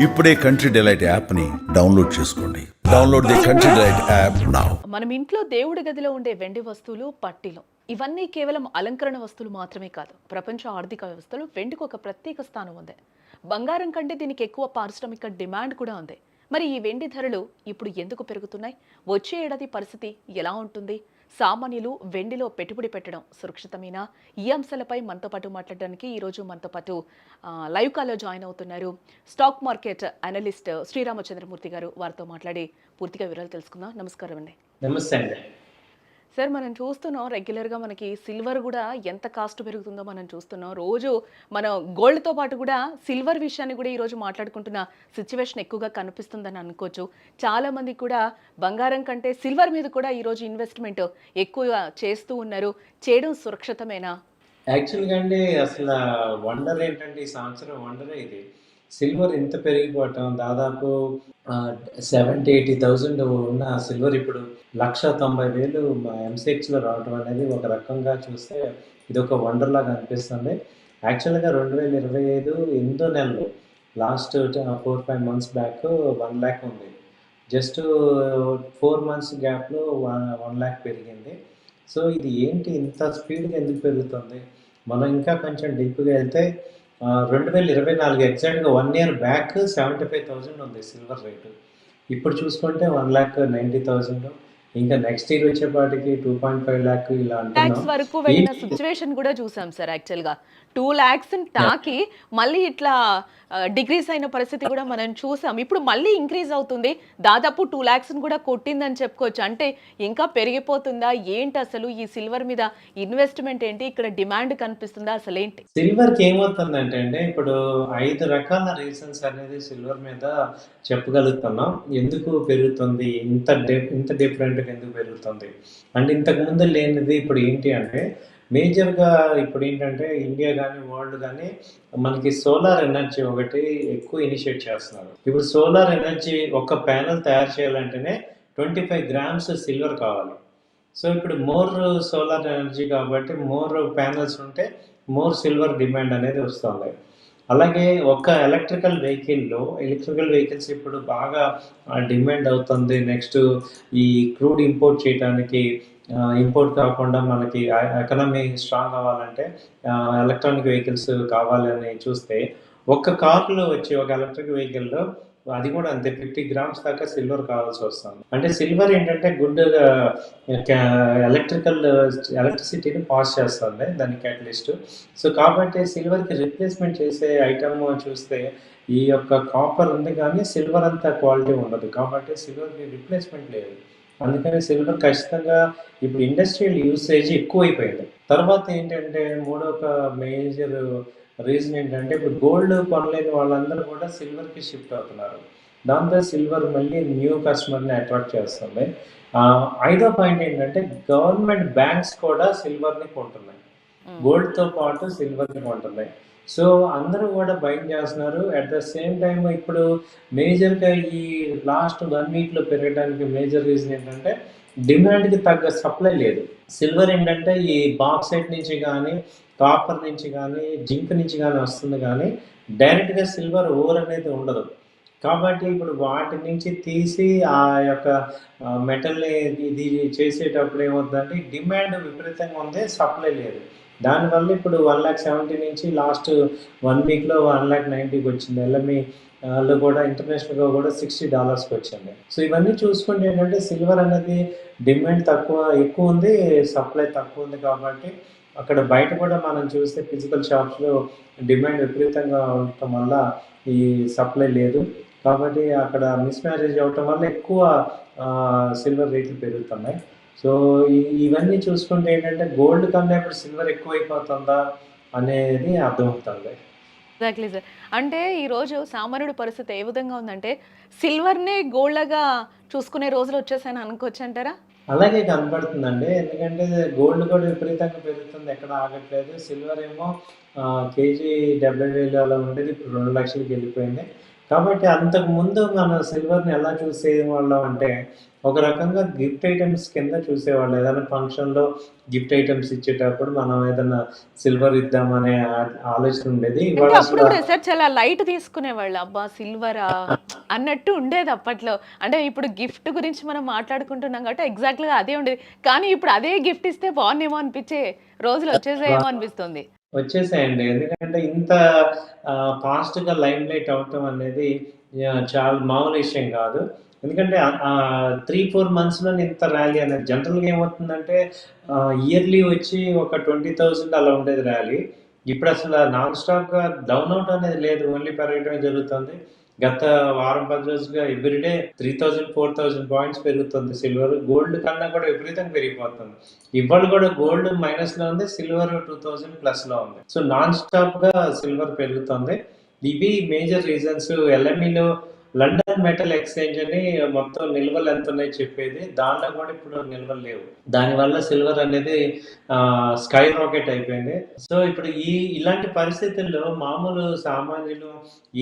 ఇప్పుడే country delight యాప్ని download చేసుకోండి. Download the country delight app now. మనం ఇంట్లో దేవుడి గదిలో ఉండే వెండి వస్తువులు, పట్టీలు ఇవన్నీ కేవలం అలంకరణ వస్తువులు మాత్రమే కాదు. ప్రపంచ ఆర్థిక వ్యవస్థలో వెండికి ఒక ప్రత్యేక స్థానం ఉంది. బంగారం కంటే దీనికి ఎక్కువ పారిశ్రామిక డిమాండ్ కూడా ఉంది. మరి ఈ వెండి ధరలు ఇప్పుడు ఎందుకు పెరుగుతున్నాయి? వచ్చే ఏడాది పరిస్థితి ఎలా ఉంటుంది? సామాన్యులు వెండిలో పెట్టుబడి పెట్టడం సురక్షితమేనా? ఈ అంశాలపై మనతో పాటు మాట్లాడడానికి ఈరోజు మనతో పాటు లైవ్ కాల్లో జాయిన్ అవుతున్నారు స్టాక్ మార్కెట్ అనలిస్ట్ శ్రీరామచంద్రమూర్తి గారు. వారితో మాట్లాడి పూర్తిగా వివరాలు తెలుసుకుందాం. నమస్కారం అండి. నమస్తే అండి. సార్, మనం చూస్తున్నాం రెగ్యులర్గా మనకి సిల్వర్ కూడా ఎంత కాస్ట్ పెరుగుతుందో మనం చూస్తున్నాం. రోజు మనం గోల్డ్తో పాటు కూడా సిల్వర్ విషయాన్ని కూడా ఈరోజు మాట్లాడుకుంటున్న సిచ్యువేషన్ ఎక్కువగా కనిపిస్తుందని అనుకోవచ్చు. చాలామంది కూడా బంగారం కంటే సిల్వర్ మీద కూడా ఈరోజు ఇన్వెస్ట్మెంట్ ఎక్కువగా చేస్తూ ఉన్నారు. చేయడం సురక్షితమేనా? యాక్చువల్గా అండి అసలు వండర్ ఏంటంటే ఈ సంవత్సరం వండరే ఇది. సిల్వర్ ఇంత పెరిగిపోవటం దాదాపు 70,000-80,000 ఉన్న సిల్వర్ ఇప్పుడు 1,90,000 ఎంసెక్స్లో రావడం అనేది ఒక రకంగా చూస్తే ఇది ఒక వండర్ లాగా అనిపిస్తుంది. యాక్చువల్గా 2025 ఎనిమిదో నెలలో లాస్ట్ 4-5 మంత్స్ బ్యాక్ 1 lakh ఉంది. జస్ట్ 4 మంత్స్ గ్యాప్లో 1 lakh పెరిగింది. సో ఇది ఏంటి ఇంత స్పీడ్గా ఎందుకు పెరుగుతుంది? మనం ఇంకా కొంచెం డీప్గా వెళ్తే 2024 ఎగ్జాక్ట్గా 1 year బ్యాక్ 75,000 ఉంది సిల్వర్ రేటు. ఇప్పుడు చూసుకుంటే 1,90,000. ఇంకా నెక్స్ట్ ఇయర్ వచ్చేపాటికి 2.5 lakh ఇలా అంటున్నాం. వరకు వెళ్ళిన సిచ్యువేషన్ కూడా చూసాం సార్. యాక్చువల్గా 2 lakhs తాకి మళ్ళీ ఇట్లా డిగ్రీస్ అయిన పరిస్థితి కూడా మనం చూసాం. ఇప్పుడు మళ్ళీ ఇంక్రీజ్ అవుతుంది. దాదాపు 2 lakhs కూడా కొట్టిందని చెప్పుకోవచ్చు. అంటే ఇంకా పెరిగిపోతుందా ఏంటి? అసలు ఈ సిల్వర్ మీద ఇన్వెస్ట్మెంట్ ఏంటి? ఇక్కడ డిమాండ్ కనిపిస్తుందా? అసలు ఏంటి? సిల్వర్కి ఏమవుతుందంటే అండి ఇప్పుడు 5 రకాల రీజన్స్ అనేది సిల్వర్ మీద చెప్పగలుగుతున్నాం. ఎందుకు పెరుగుతుంది, ఇంత డిఫరెంట్గా ఎందుకు పెరుగుతుంది అంటే ఇంతకుముందు లేనిది ఇప్పుడు ఏంటి అంటే మేజర్గా ఇప్పుడు ఏంటంటే ఇండియా కానీ వరల్డ్ కానీ మనకి సోలార్ ఎనర్జీ ఒకటి ఎక్కువ ఇనిషియేట్ చేస్తున్నారు. ఇప్పుడు సోలార్ ఎనర్జీ ఒక ప్యానెల్ తయారు చేయాలంటేనే 25 grams సిల్వర్ కావాలి. సో ఇప్పుడు మోర్ సోలార్ ఎనర్జీ కాబట్టి మోర్ ప్యానెల్స్ ఉంటే మోర్ సిల్వర్ డిమాండ్ అనేది వస్తుంది. అలాగే ఒక ఎలక్ట్రికల్ వెహికల్స్ ఇప్పుడు బాగా డిమాండ్ అవుతుంది. నెక్స్ట్ ఈ క్రూడ్ ఇంపోర్ట్ చేయడానికి ఇంపోర్ట్ కాకుండా మనకి ఎకనామీ స్ట్రాంగ్ అవ్వాలంటే ఎలక్ట్రానిక్ వెహికల్స్ కావాలని చూస్తే ఒక కార్లో వచ్చి ఒక ఎలక్ట్రిక్ వెహికల్లో అది కూడా అంతే 50 grams దాకా సిల్వర్ కావాల్సి వస్తుంది. అంటే సిల్వర్ ఏంటంటే గుడ్ ఎలక్ట్రిసిటీని పాస్ చేస్తుంది దాని క్యాటలిస్ట్. సో కాబట్టి సిల్వర్కి రిప్లేస్మెంట్ చేసే ఐటమ్ చూస్తే ఈ యొక్క కాపర్ ఉంది కానీ సిల్వర్ అంత క్వాలిటీ ఉండదు. కాబట్టి సిల్వర్కి రిప్లేస్మెంట్ లేదు. అందుకని సిల్వర్ ఖచ్చితంగా ఇప్పుడు ఇండస్ట్రియల్ యూసేజ్ ఎక్కువైపోయింది. తర్వాత ఏంటంటే ఒక మేజర్ రీజన్ ఏంటంటే ఇప్పుడు గోల్డ్ కొనలేని వాళ్ళందరూ కూడా సిల్వర్కి షిఫ్ట్ అవుతున్నారు. దాంతో సిల్వర్ మళ్ళీ న్యూ కస్టమర్ని అట్రాక్ట్ చేస్తుంది. ఐదో పాయింట్ ఏంటంటే గవర్నమెంట్ బ్యాంక్స్ కూడా సిల్వర్ని కొంటున్నాయి. గోల్డ్తో పాటు సిల్వర్ని కొంటున్నాయి. సో అందరూ కూడా బయింగ్ చేస్తున్నారు. అట్ ద సేమ్ టైం ఇప్పుడు మేజర్గా ఈ లాస్ట్ 1 weekలో పెరగడానికి మేజర్ రీజన్ ఏంటంటే డిమాండ్కి తగ్గ సప్లై లేదు. సిల్వర్ ఏంటంటే ఈ బాక్సైట్ నుంచి కానీ కాపర్ నుంచి కానీ జింక్ నుంచి కానీ వస్తుంది కానీ డైరెక్ట్గా సిల్వర్ ఓర్ అనేది ఉండదు. కాబట్టి ఇప్పుడు వాటి నుంచి తీసి ఆ యొక్క మెటల్ని ఇది చేసేటప్పుడు ఏమవుతుందంటే డిమాండ్ విపరీతంగా ఉంది, సప్లై లేదు. దానివల్ల ఇప్పుడు 1,70,000 నుంచి లాస్ట్ 1 weekలో 1,90,000కి వచ్చింది. ఎల్ఎంఈలో కూడా ఇంటర్నేషనల్గా కూడా $60కి వచ్చింది. సో ఇవన్నీ చూసుకుంటే ఏంటంటే సిల్వర్ అనేది డిమాండ్ ఎక్కువ ఉంది, సప్లై తక్కువ ఉంది. కాబట్టి అక్కడ బయట కూడా మనం చూస్తే ఫిజికల్ షాప్స్లో డిమాండ్ విపరీతంగా ఉండటం వల్ల ఈ సప్లై లేదు. కాబట్టి అక్కడ మిస్ మ్యారేజ్ అవ్వటం వల్ల ఎక్కువ సిల్వర్ రేట్లు పెరుగుతున్నాయి. సో ఇవన్నీ చూసుకుంటే ఏంటంటే గోల్డ్ కన్నా ఇప్పుడు సిల్వర్ ఎక్కువైపోతుందా అనేది అర్థమవుతుంది. Exactly sir. అంటే ఈరోజు సామాన్యుడి పరిస్థితి ఏ విధంగా ఉందంటే సిల్వర్నే గోల్డ్గా చూసుకునే రోజులు వచ్చేసాయని అనుకోవచ్చు అంటారా? అలాగే కనపడుతుందండి. ఎందుకంటే గోల్డ్ కూడా విపరీతంగా పెరుగుతుంది, ఎక్కడ ఆగట్లేదు. సిల్వర్ ఏమో కేజీ 70,000 అలా ఉండేది, ఇప్పుడు 2 లక్షలకి వెళ్ళిపోయింది. కాబట్టి అంతకుముందు మనం సిల్వర్‌ని ఎలా చూసేవాళ్ళం అంటే, ఒక రకంగా గిఫ్ట్ ఐటెమ్స్ కింద చూసేవాళ్ళు. ఏదైనా ఫంక్షన్‌లో గిఫ్ట్ ఐటెమ్స్ ఇచ్చేటప్పుడు మనం ఏదన్నా సిల్వర్ ఇద్దామనే ఆలోచన ఉండేది. అంటే ఇవాళ అప్పుడు అసల కూడా సార్ చాలా లైట్ తీసుకునేవాళ్ళు. అబ్బా! సిల్వరా అన్నట్టు ఉండేది అప్పట్లో. అంటే ఇప్పుడు గిఫ్ట్ గురించి మనం మాట్లాడుకుంటున్నాం కాబట్టి ఎగ్జాక్ట్‌గా అదే ఉండేది. కానీ ఇప్పుడు అదే గిఫ్ట్ ఇస్తే బావున్నేమో అనిపించే రోజులు వచ్చేసాయేమో అనిపిస్తుంది. వచ్చేసాయండి. ఎందుకంటే ఇంత ఫాస్ట్‌గా లైమ్‌లైట్ అవ్వటం అనేది చాలా మామూలు విషయం కాదు. ఎందుకంటే 3, 4 మంత్స్‌లోనే ఇంత ర్యాలీ అనేది జనరల్‌గా ఏమవుతుందంటే ఇయర్‌లీ వచ్చి ఒక 20,000 అలా ఉండేది ర్యాలీ. ఇప్పుడసల నాన్ స్టాప్‌గా డౌన్ అవ్వటం అనేది లేదు. ఓన్లీ పెరగటమే జరుగుతుంది. గత వారం, 10 రోజులుగా ఎవ్రీడే 3000, 4000 పాయింట్స్ పెరుగుతుంది సిల్వర్. గోల్డ్ కన్నా కూడా విపరీతంగా పెరిగిపోతుంది. ఇవాళ కూడా గోల్డ్ మైనస్‌లో ఉంది. సిల్వర్ 2000 ప్లస్‌లో ఉంది. సో, నాన్ స్టాప్‌గా సిల్వర్ పెరుగుతుంది. ఇవి మేజర్ రీజన్స్. ఎల్ఎంఈలో లండన్ మెటల్ ఎక్స్‌చేంజ్ అని మొత్తం నిల్వలు ఎంతున్నాయో చెప్పేది. దానిలో కూడా ఇప్పుడు నిల్వలు లేవు. దానివల్ల సిల్వర్ అనేది స్కై రాకెట్ అయిపోయింది. సో, ఇప్పుడు ఇలాంటి పరిస్థితుల్లో మామూలు సామాన్యులు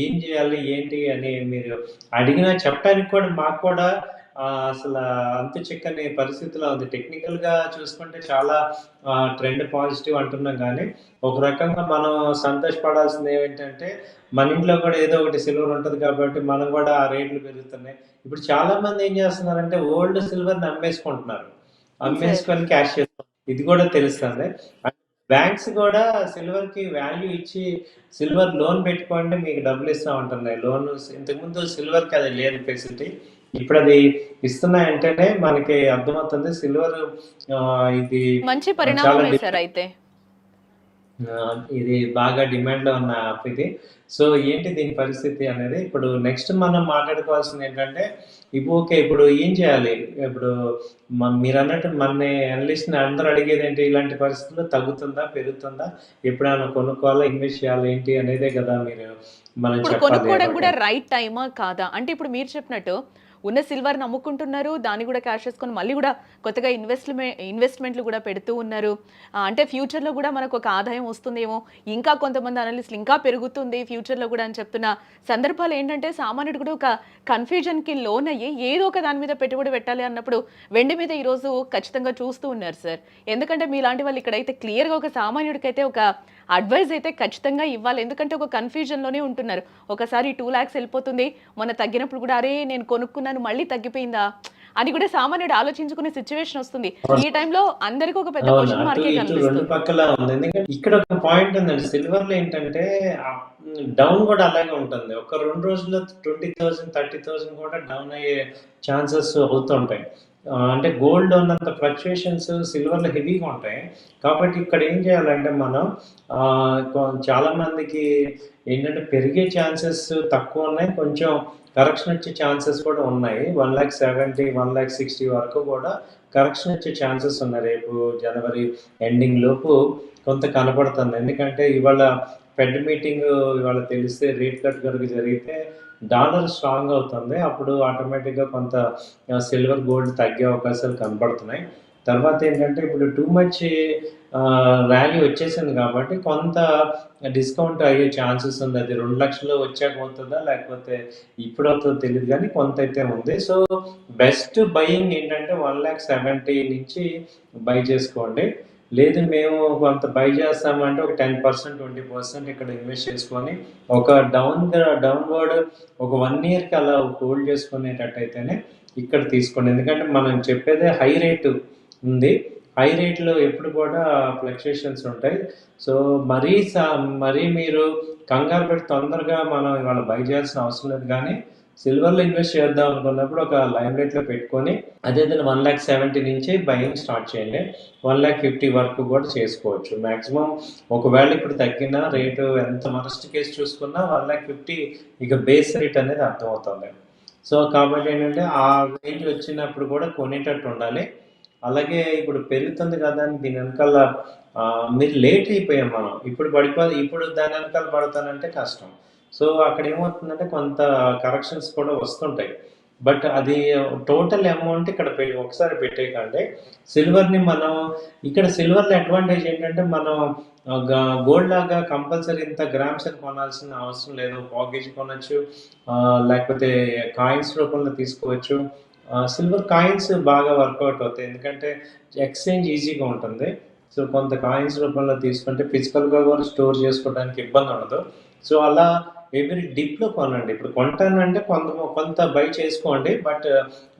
ఏం చేయాలి? ఏంటి? అని మీరు అడిగినా చెప్పడానికి కూడా మాకు కూడా అసల అంతు చిక్కని పరిస్థితిలో ఉంది. టెక్నికల్‌గా చూసుకుంటే చాలా ట్రెండ్ పాజిటివ్ అంటున్నాం గానీ, ఒక రకంగా మనం సంతోషపడాల్సింది ఏమిటంటే, మన ఇంట్లో కూడా ఏదో ఒకటి సిల్వర్ ఉంటది కాబట్టి, మనం కూడా ఆ రేట్లు పెరుగుతున్నాయి. ఇప్పుడు చాలామంది ఏం చేస్తున్నారంటే, ఓల్డ్ సిల్వర్‌ని అమ్మేసుకుంటున్నారు. సార్. అమ్మేసుకొని క్యాష్ చేసుకుంటున్నారు. ఇది కూడా తెలుస్తుంది. బ్యాంక్స్ కూడా సిల్వర్‌కి వాల్యూ ఇచ్చి, సిల్వర్ లోన్ పెట్టుకోండి మీకు డబ్బులిస్తాం అంటున్నాయి. ఇంతకుముందు సిల్వర్‌కి అది లేదు ఫెసిలిటీ. ఇప్పుడది ఇస్తున్నాయంటేనే మనకి అర్థమవుతుంది. సిల్వర్ ఇది మంచి చాలా పరిణామమే సార్ అయితే. ఇది బాగా డిమాండ్‌లో ఉన్న యాప్ ఇది. సో, ఏంటి దీని పరిస్థితి అనేది ఇప్పుడు నెక్స్ట్ మనం మాట్లాడుకోవాల్సింది ఏంటంటే, ఓకే. ఇప్పుడు ఏం చేయాలి? ఇప్పుడు మీరన్నట్టు మనని అనలిస్ట్‌ని అందరూ అడిగేదేంటి? ఇలాంటి పరిస్థితుల్లో తగ్గుతుందా? పెరుగుతుందా? ఎప్పుడైనా కొనుక్కోవాలా? ఇన్వెస్ట్ చేయాలా? ఏంటి? అనేదే కదా మనం ఇప్పుడు చెప్పాలి కొనుక్కోవడం కూడా ఎవరికైనా. రైట్ టైమా? కాదా? అంటే ఇప్పుడు మీరు చెప్పినట్టు ఉన్న సిల్వర్‌ని అమ్ముకుంటున్నారు. దాన్ని కూడా క్యాష్ చేసుకొని మళ్ళీ కూడా కొత్తగా ఇన్వెస్ట్‌మెంట్లు కూడా పెడుతూ ఉన్నారు. అంటే ఫ్యూచర్‌లో కూడా మనకొక ఆదాయం వస్తుందేమో, ఇంకా కొంతమంది అనలిస్ట్‌లు ఇంకా పెరుగుతుంది ఫ్యూచర్‌లో కూడా అని చెప్తున్న సందర్భాలు ఏంటంటే సామాన్యుడు కూడా ఒక కన్‌ఫ్యూజన్‌కి లోనయ్యి ఏదో ఒక దాని మీద పెట్టుబడి పెట్టాలి అన్నప్పుడు వెండి మీద ఈరోజు ఖచ్చితంగా చూస్తూ ఉన్నారు సార్. ఎందుకంటే మీలాంటి వాళ్ళు ఇక్కడైతే క్లియర్‌గా ఒక సామాన్యుడికైతే ఒక అడ్వైస్ అయితే ఖచ్చితంగా ఇవ్వాలి. ఎందుకంటే ఒక కన్‌ఫ్యూజన్‌లోనే ఉంటున్నారు. ఒకసారి 2,00,000 వెళ్ళిపోతుంది. మొన్న తగ్గినప్పుడు కూడా అరే! నేను కొనుక్కున్నాను మళ్ళీ తగ్గిపోయిందా? అని కూడా సామాన్యుడు ఆలోచించుకునే సిట్యుయేషన్ వస్తుంది. ఈ టైంలో అందరికి ఒక పెద్ద అవును. క్వెషన్ అటు మార్కే ఇటు 2 కనిపిస్తుంది. పక్కలా ఉంది. ఎందుకంటే ఇక్కడ ఒక పాయింట్ ఉందండి. సిల్వర్‌లో ఏంటంటే డౌన్ గూడా అలాగే ఉంటుంది. ఒక 2 రోజుల్లో 20,000, 30,000 కూడా డౌన్ అయ్యే ఛాన్సెస్ అవుతుంటాయి. అంటే గోల్డ్‌లో ఉన్నంత ఫ్లక్చుయేషన్స్ సిల్వర్‌లో హెవీగా ఉంటాయి. కాబట్టి ఇక్కడ ఏం చేయాలంటే మనం చాలా మందికి ఏంటంటే పెరిగే ఛాన్సెస్ తక్కువున్నాయి. కొంచెం కరెక్షన్ వచ్చే ఛాన్సెస్ కూడా ఉన్నాయి. 1,70,000, 1,60,000 వరకు కూడా కరెక్షన్ వచ్చే ఛాన్సెస్ ఉన్నాయి. రేపు జనవరి ఎండింగ్ లోపు కొంత కనపడుతుంది. ఎందుకంటే ఇవాళ ఫెడ్ మీటింగ్ ఇవాళ తెలిస్తే రేట్ కట్ గనుక జరిగితే డాలర్ స్ట్రాంగ్ అవుతుంది. అప్పుడు ఆటోమేటిక్‌గా కొంత సిల్వర్, గోల్డ్ తగ్గే అవకాశాలు కనపడుతున్నాయి. తర్వాత ఏంటంటే ఇప్పుడు టూ మచ్ ర్యాలీ వచ్చేసింది కాబట్టి కొంత డిస్కౌంట్ అయ్యే ఛాన్సెస్ ఉంది. అది 2,00,000 వచ్చాక అవుతదా? లేకపోతే ఇప్పుడవుతదో తెలీదు గానీ కొంతైతే ఉంది. సో, బెస్ట్ బయింగ్ ఏంటంటే 1,70,000 నుంచి బై చేసుకోండి. లేదు మేము కొంత బై చేస్తామంటే ఒక 10%, 20% ఇక్కడ ఇన్వెస్ట్ చేసుకొని ఒక డౌన్‌వర్డ్ ఒక 1 ఇయర్‌కి అలా హోల్డ్ చేసుకునేటట్టయితేనే ఇక్కడ తీసుకోండి. ఎందుకంటే మనం చెప్పేదే హై రేటు ఉంది. హై రేట్‌లో ఎప్పుడు కూడా ఫ్లక్చుయేషన్స్ ఉంటాయి. సో, మరీ మీరు కంగారు పడి తొందరగా మనం ఇవాళ బై చేయాల్సిన అవసరం లేదు గానీ, సిల్వర్‌లో ఇన్వెస్ట్ చేద్దాం అనుకున్నప్పుడు ఒక లైమ్ రేట్‌లో పెట్టుకొని అదేదైనా 1,70,000 నుంచి బయింగ్ స్టార్ట్ చేయండి. 1,50,000 వరకు కూడా చేసుకోవచ్చు. మాక్సిమం ఒకవేళ ఇప్పుడు తగ్గిన రేటు ఎంత వరస్ట్ కేస్ చూసుకున్నా 1,50,000 ఇక బేస్ రేట్ అనేది అర్థమవుతుంది. సో, కాబట్టి ఏంటంటే ఆ రేంజ్ వచ్చినప్పుడు కూడా కొనేటట్టు ఉండాలి. అలాగే ఇప్పుడు పెరుగుతుంది కదా అని దీని వెనకాల మీరు లేట్ అయిపోయాం మనం. ఇప్పుడు దాని వెనకాల పడతానంటే కష్టం. సో, అక్కడ ఏమవుతుందంటే కొంత కరెక్షన్స్ కూడా వస్తుంటాయి. బట్ అది టోటల్ అమౌంట్ ఇక్కడ ఒకసారి పెట్టేయకండి. సిల్వర్‌ని మనం ఇక్కడ సిల్వర్‌లో అడ్వాంటేజ్ ఏంటంటే మనం గోల్డ్ లాగా కంపల్సరీ ఇంత గ్రామ్స్ అని కొనాల్సిన అవసరం లేదు. పావు కేజీ కొనొచ్చు. లేకపోతే కాయిన్స్ రూపంలో తీసుకోవచ్చు. సిల్వర్ కాయిన్స్ బాగా వర్కౌట్ అవుతాయి. ఎందుకంటే ఎక్స్‌చేంజ్ ఈజీగా ఉంటుంది. సో, కొంత కాయిన్స్ రూపంలో తీసుకుంటే ఫిజికల్‌గా కూడా స్టోర్ చేసుకోవడానికి ఇబ్బంది ఉండదు. సో, అలా ఎవ్రీ డిప్‌లో కొనండి. ఇప్పుడు కొంటానంటే కొంత బై చేసుకోండి. బట్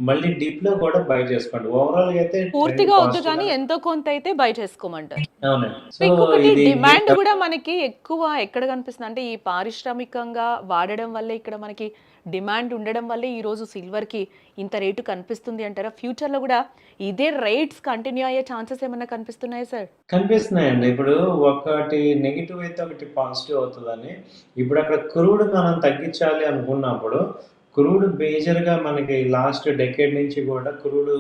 మళ్ళీ డిప్‌లో కూడా బై చేసుకోండి. ఓవరాల్‌గా అయితే ట్రెండ్ పూర్తిగా వద్దు కానీ పాజిటివ్‌గానే ఎంతో కొంత అయితే బై చేసుకోమంటారు. అవునండి. సో, ఇంకొకటి ఇది డిమాండ్ కూడా మనకి ఎక్కువ ఎక్కడ కనిపిస్తుంది అంటే ఈ పారిశ్రామికంగా వాడడం వల్లే ఇక్కడ మనకి డిమాండ్ ఉండడం వల్లే ఈ రోజు సిల్వర్ కి ఇంత రేటు కనిపిస్తుంది అంటారా? ఫ్యూచర్ లో కూడా ఇదే రేట్స్ కంటిన్యూ అయ్యే ఛాన్సెస్ ఏమైనా కనిపిస్తున్నాయా సార్? కనిపిస్తున్నాయండి. ఇప్పుడు ఒకటి నెగెటివ్ అయితే ఒకటి పాజిటివ్ అవుతదని. ఇప్పుడు అక్కడ క్రూడ్ మనం తగ్గించాలి అనుకున్నప్పుడు, క్రూడ్ మేజర్‌గా మనకి లాస్ట్ డెకేడ్ నుంచి కూడా క్రూడ్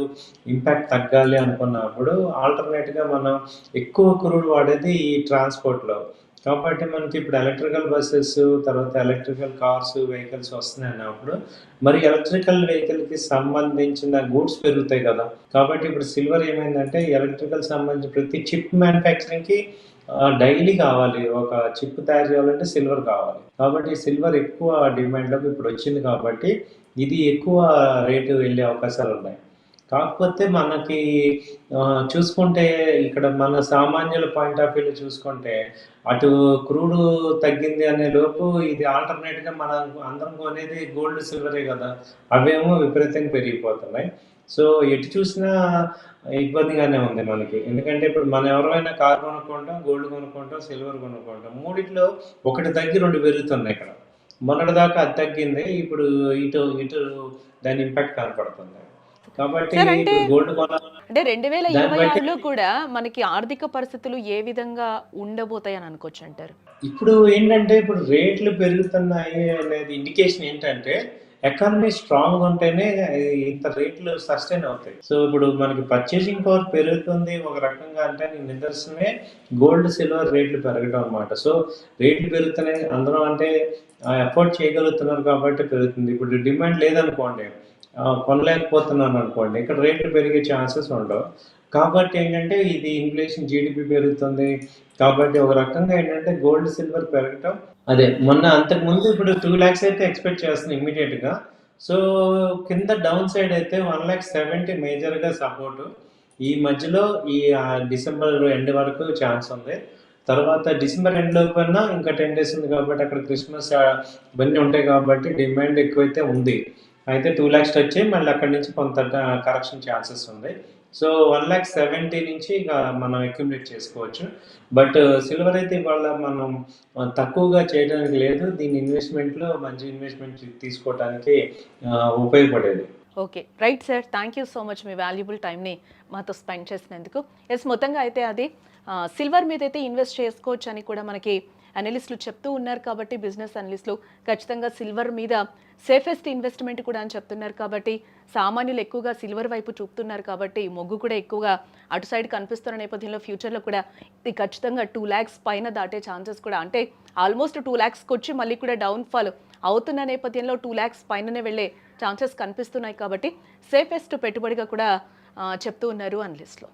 ఇంపాక్ట్ తగ్గాలి అనుకున్నప్పుడు ఆల్టర్‌నేట్‌గా మనం ఎక్కువ క్రూడ్ వాడేది ఈ ట్రాన్స్‌పోర్ట్‌లో. కాబట్టి మనకి ఇప్పుడు ఎలక్ట్రికల్ బసెస్, తర్వాత ఎలక్ట్రికల్ కార్స్, వెహికల్స్ వస్తున్నాయన్నప్పుడు మరి ఎలక్ట్రికల్ వెహికల్‌కి సంబంధించిన గూడ్స్ పెరుగుతాయి కదా! కాబట్టి ఇప్పుడు సిల్వర్ ఏమైందంటే ఎలక్ట్రికల్ సంబంధించిన ప్రతి చిప్ మ్యానుఫ్యాక్చరింగ్‌కి డైలీ కావాలి. ఒక చిప్ తయారు చేయాలంటే సిల్వర్ కావాలి. కాబట్టి సిల్వర్ ఎక్కువ డిమాండ్‌లోకి ఇప్పుడొచ్చింది కాబట్టి ఇది ఎక్కువ రేటు వెళ్ళే అవకాశాలున్నాయి. కాకపోతే మనకి చూసుకుంటే ఇక్కడ మన సామాన్యుల పాయింట్ ఆఫ్ వ్యూలో చూసుకుంటే అటు క్రూడ్ తగ్గింది అనే లోపు ఇది ఆల్టర్‌నేట్‌గా మనం అందరం కొనేది గోల్డ్, సిల్వరే గదా! అవేమో విపరీతంగా పెరిగిపోతున్నాయి. సో, ఎటు చూసినా ఇబ్బందిగానే ఉంది మనకి. ఎందుకంటే ఇప్పుడు మనం ఎవరైనా కార్ కొనుక్కుంటాం, గోల్డ్ కొనుక్కుంటాం, సిల్వర్ కొనుక్కుంటాం. మూడిట్లో ఒకటి తగ్గి 2 పెరుగుతున్నాయి ఇక్కడ. మొన్నటిదాకా అది తగ్గింది. ఇప్పుడు ఇటు ఇటు దాని ఇంపాక్ట్ కనపడుతుంది. కాబట్టి సార్ అంటే ఇప్పుడు గోల్డ్ కొనాలన్నా అంటే దాన్ని బట్టి 2026లో కూడా మనకి ఆర్థిక పరిస్థితులు ఏ విధంగా ఉండబోతాయి అని అనుకోవచ్చు అంటారు? ఇప్పుడు ఏంటంటే, ఇప్పుడు రేట్లు పెరుగుతున్నాయి అనేది ఇండికేషన్ ఏంటంటే, ఎకానమీ స్ట్రాంగ్‌గా ఉంటేనే ఇంత రేట్లు సస్టైన్ అవుతాయి. సో, ఇప్పుడు మనకి పర్చేసింగ్ పవర్ పెరుగుతుంది ఒక రకంగా అంటే దీనికి నిదర్శనమే గోల్డ్, సిల్వర్ రేట్లు పెరగడం అన్నమాట. సో, రేట్లు పెరుగుతున్నాయి అందరూ అంటే అఫోర్డ్ చేయగలుగుతున్నారు కాబట్టి పెరుగుతుంది. ఇప్పుడు డిమాండ్ లేదనుకోండి, కొనలేకపోతున్నాననుకోండి, ఇక్కడ రేట్లు పెరిగే ఛాన్సెస్ ఉండవు. కాబట్టి ఏంటంటే, ఇది ఇన్‌ఫ్లేషన్ జీడీపీ పెరుగుతుంది. కాబట్టి ఒక రకంగా ఏంటంటే గోల్డ్, సిల్వర్ పెరగటం అదే మొన్న అంతకుముందు ఇప్పుడు 2,00,000 అయితే ఎక్స్‌పెక్ట్ చేస్తున్నాం ఇమ్మీడియేట్‌గా. సో, కింద డౌన్ సైడ్ అయితే 1,70,000 మేజర్‌గా సపోర్టు. ఈ మధ్యలో ఈ డిసెంబర్ ఎండ్ వరకు ఛాన్స్ ఉంది. తర్వాత డిసెంబర్ ఎండ్ లోపల ఇంకా 10 డేస్ ఉంది కాబట్టి అక్కడ క్రిస్మస్ ఇవన్నీ ఉంటాయి కాబట్టి డిమాండ్ ఎక్కువైతే ఉంది. అయితే 2,00,000 టచ్ అయ్యి మళ్ళీ అక్కడి నుంచి కొంత కరెక్షన్ ఛాన్సెస్ ఉంది. సో, 1,70,000 నుంచి ఇక మనం అక్యుములేట్ చేసుకోవచ్చు. బట్ సిల్వర్ అయితే ఇవాళ మనం తక్కువగా చేయడానికి లేదు. దీని ఇన్వెస్ట్‌మెంట్‌లో మంచి ఇన్వెస్ట్‌మెంట్ తీసుకోవటానికి ఉపయోగపడేది. Okay. Right sir. Thank you so much me valuable టైమ్‌ని మాతో స్పెండ్ చేసినందుకు. యెస్ మొత్తంగా అయితే అది సిల్వర్ మీదైతే ఇన్వెస్ట్ చేసుకోవచ్చని కూడా మనకి అనలిస్టులు చెప్తూ ఉన్నారు కాబట్టి బిజినెస్ అనలిస్టులు ఖచ్చితంగా సిల్వర్ మీద సేఫెస్ట్ ఇన్వెస్ట్మెంట్ కూడా అని చెప్తున్నారు కాబట్టి సామాన్యులు ఎక్కువగా సిల్వర్ వైపు చూపుతున్నారు కాబట్టి మొగ్గు కూడా ఎక్కువగా అటు సైడ్ కనిపిస్తున్న నేపథ్యంలో ఫ్యూచర్లో కూడా ఇది ఖచ్చితంగా 2 lakhs పైన దాటే ఛాన్సెస్ కూడా అంటే ఆల్మోస్ట్ 2 lakhsకి వచ్చి మళ్ళీ కూడా డౌన్ఫాల్ అవుతున్న నేపథ్యంలో 2 lakhs పైననే వెళ్ళే ఛాన్సెస్ కనిపిస్తున్నాయి కాబట్టి సేఫెస్ట్ పెట్టుబడిగా కూడా చెప్తూ ఉన్నారు అనలిస్టులు.